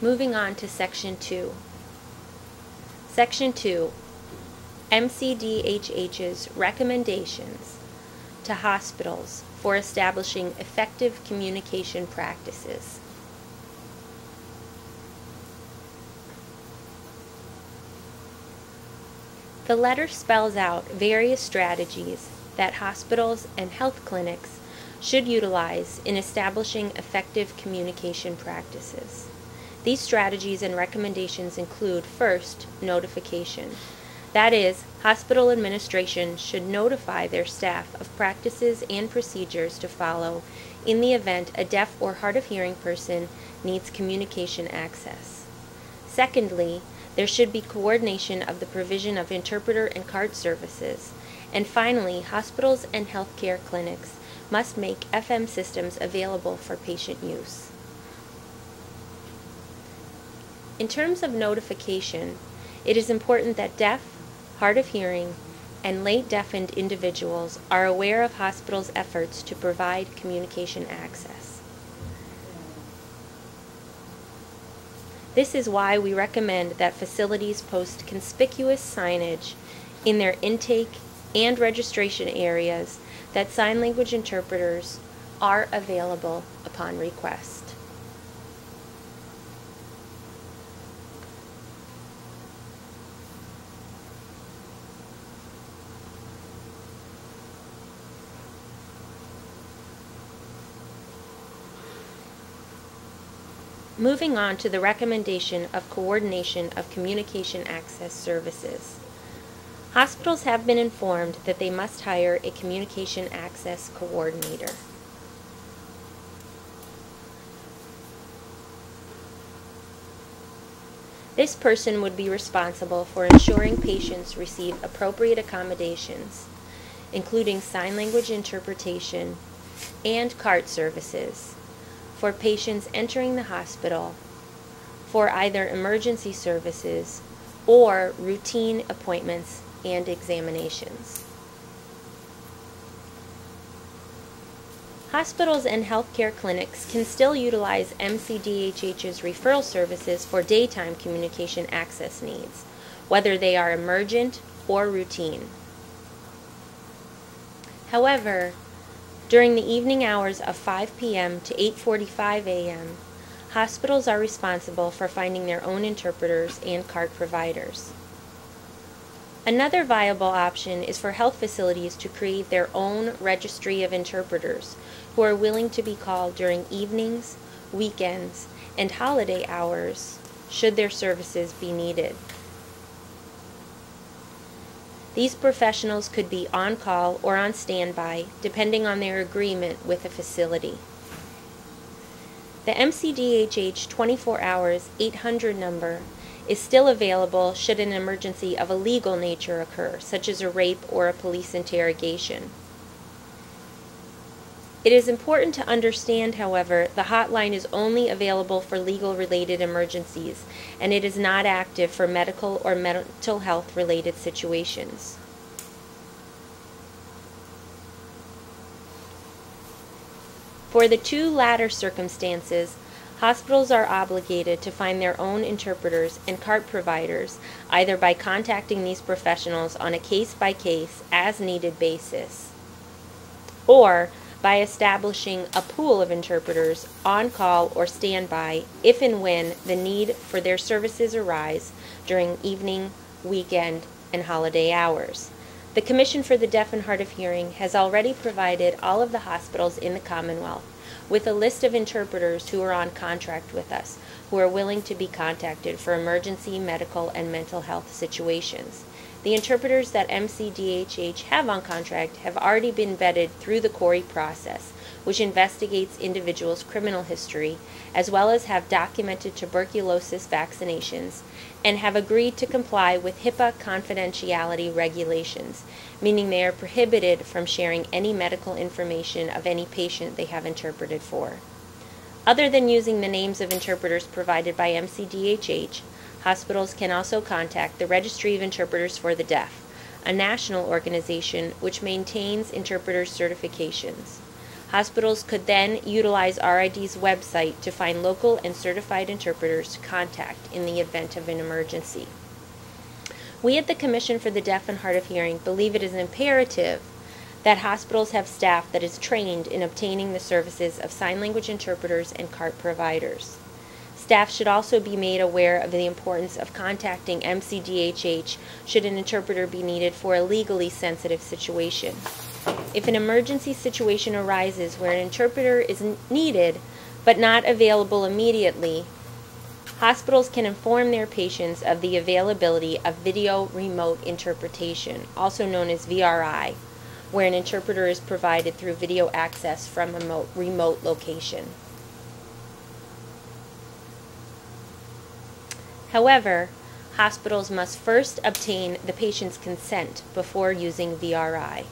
Moving on to Section 2. Section 2. MCDHH's recommendations to hospitals for establishing effective communication practices. The letter spells out various strategies that hospitals and health clinics should utilize in establishing effective communication practices. These strategies and recommendations include, first, notification. That is, hospital administration should notify their staff of practices and procedures to follow in the event a deaf or hard of hearing person needs communication access. Secondly, there should be coordination of the provision of interpreter and cart services. And finally, hospitals and healthcare clinics must make FM systems available for patient use. In terms of notification, it is important that deaf, hard of hearing, and late deafened individuals are aware of hospitals' efforts to provide communication access. This is why we recommend that facilities post conspicuous signage in their intake and registration areas that sign language interpreters are available upon request. Moving on to the recommendation of coordination of communication access services. Hospitals have been informed that they must hire a communication access coordinator. This person would be responsible for ensuring patients receive appropriate accommodations, including sign language interpretation and cart services, for patients entering the hospital for either emergency services or routine appointments and examinations. Hospitals and healthcare clinics can still utilize MCDHH's referral services for daytime communication access needs, whether they are emergent or routine. However, during the evening hours of 5 p.m. to 8:45 a.m., hospitals are responsible for finding their own interpreters and cart providers. Another viable option is for health facilities to create their own registry of interpreters who are willing to be called during evenings, weekends, and holiday hours should their services be needed. These professionals could be on call or on standby, depending on their agreement with the facility. The MCDHH 24 Hours 800 number is still available should an emergency of a legal nature occur, such as a rape or a police interrogation. It is important to understand, however, the hotline is only available for legal-related emergencies, and it is not active for medical or mental health-related situations. For the two latter circumstances, hospitals are obligated to find their own interpreters and cart providers, either by contacting these professionals on a case-by-case, as-needed basis, or by establishing a pool of interpreters on call or standby if and when the need for their services arise during evening, weekend, and holiday hours. The Commission for the Deaf and Hard of Hearing has already provided all of the hospitals in the Commonwealth with a list of interpreters who are on contract with us, who are willing to be contacted for emergency, medical, and mental health situations. The interpreters that MCDHH have on contract have already been vetted through the CORI process, which investigates individuals' criminal history, as well as have documented tuberculosis vaccinations, and have agreed to comply with HIPAA confidentiality regulations, meaning they are prohibited from sharing any medical information of any patient they have interpreted for. Other than using the names of interpreters provided by MCDHH, hospitals can also contact the Registry of Interpreters for the Deaf, a national organization which maintains interpreters' certifications. Hospitals could then utilize RID's website to find local and certified interpreters to contact in the event of an emergency. We at the Commission for the Deaf and Hard of Hearing believe it is imperative that hospitals have staff that is trained in obtaining the services of sign language interpreters and CART providers. Staff should also be made aware of the importance of contacting MCDHH should an interpreter be needed for a legally sensitive situation. If an emergency situation arises where an interpreter is needed but not available immediately, hospitals can inform their patients of the availability of video remote interpretation, also known as VRI, where an interpreter is provided through video access from a remote location. However, hospitals must first obtain the patient's consent before using VRI.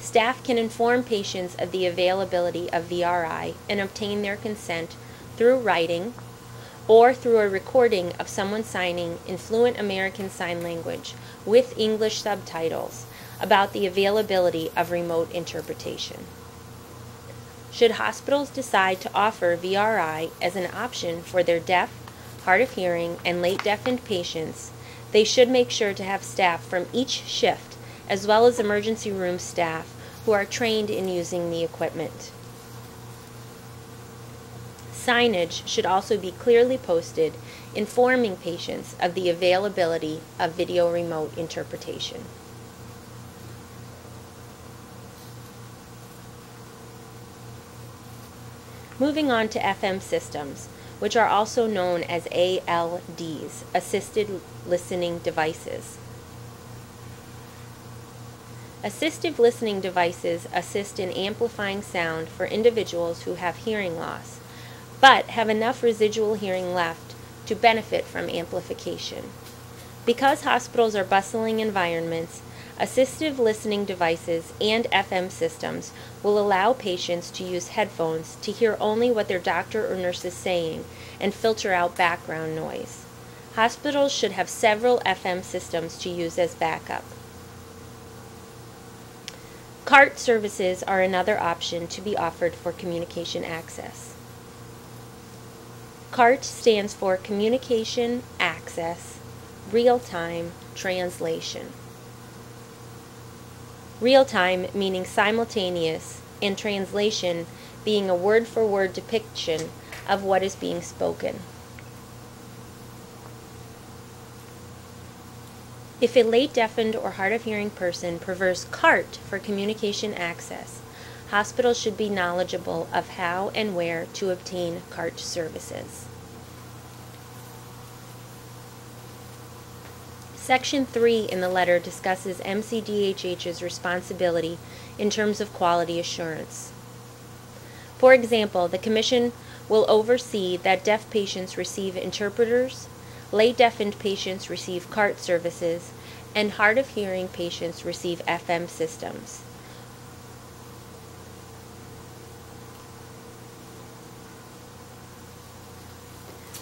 Staff can inform patients of the availability of VRI and obtain their consent through writing or through a recording of someone signing in fluent American Sign Language with English subtitles about the availability of remote interpretation. Should hospitals decide to offer VRI as an option for their deaf, hard of hearing, and late deafened patients, they should make sure to have staff from each shift, as well as emergency room staff who are trained in using the equipment. Signage should also be clearly posted, informing patients of the availability of video remote interpretation. Moving on to FM systems, which are also known as ALDs, Assisted Listening Devices. Assistive listening devices assist in amplifying sound for individuals who have hearing loss, but have enough residual hearing left to benefit from amplification. Because hospitals are bustling environments, assistive listening devices and FM systems will allow patients to use headphones to hear only what their doctor or nurse is saying and filter out background noise. Hospitals should have several FM systems to use as backup. CART services are another option to be offered for communication access. CART stands for Communication Access Real-Time Translation. Real-time meaning simultaneous, and translation being a word-for-word depiction of what is being spoken. If a late deafened or hard of hearing person prefers CART for communication access, hospitals should be knowledgeable of how and where to obtain CART services. Section 3 in the letter discusses MCDHH's responsibility in terms of quality assurance. For example, the Commission will oversee that deaf patients receive interpreters, late deafened patients receive CART services, and hard of hearing patients receive FM systems.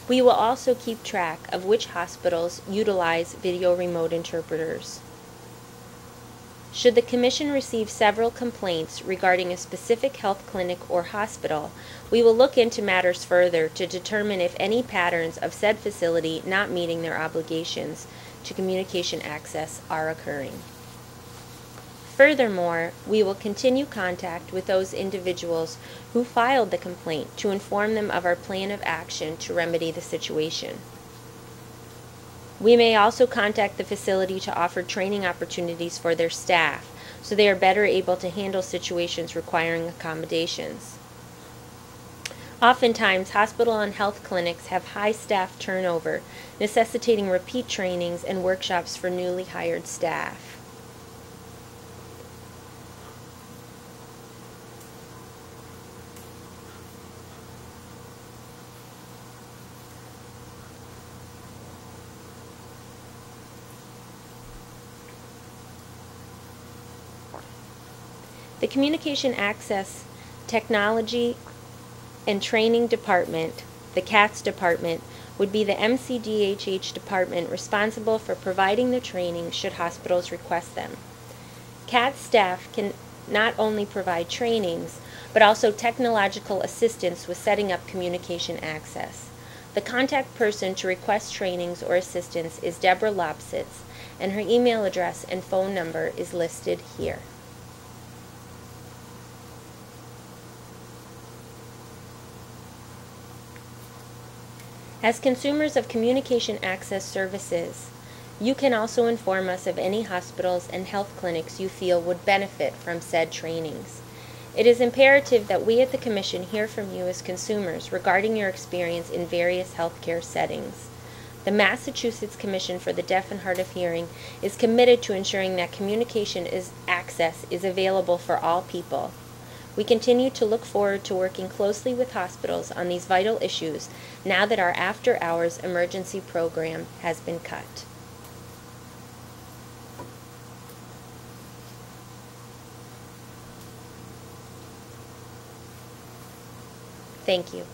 We will also keep track of which hospitals utilize video remote interpreters. Should the Commission receive several complaints regarding a specific health clinic or hospital, we will look into matters further to determine if any patterns of said facility not meeting their obligations to communication access are occurring. Furthermore, we will continue contact with those individuals who filed the complaint to inform them of our plan of action to remedy the situation. We may also contact the facility to offer training opportunities for their staff so they are better able to handle situations requiring accommodations. Oftentimes, hospital and health clinics have high staff turnover, necessitating repeat trainings and workshops for newly hired staff. The Communication Access Technology and Training Department, the CATS department, would be the MCDHH department responsible for providing the training should hospitals request them. CATS staff can not only provide trainings, but also technological assistance with setting up communication access. The contact person to request trainings or assistance is Deborah Lobsitz, and her email address and phone number is listed here. As consumers of communication access services, you can also inform us of any hospitals and health clinics you feel would benefit from said trainings. It is imperative that we at the Commission hear from you as consumers regarding your experience in various healthcare settings. The Massachusetts Commission for the Deaf and Hard of Hearing is committed to ensuring that communication access is available for all people. We continue to look forward to working closely with hospitals on these vital issues now that our after-hours emergency program has been cut. Thank you.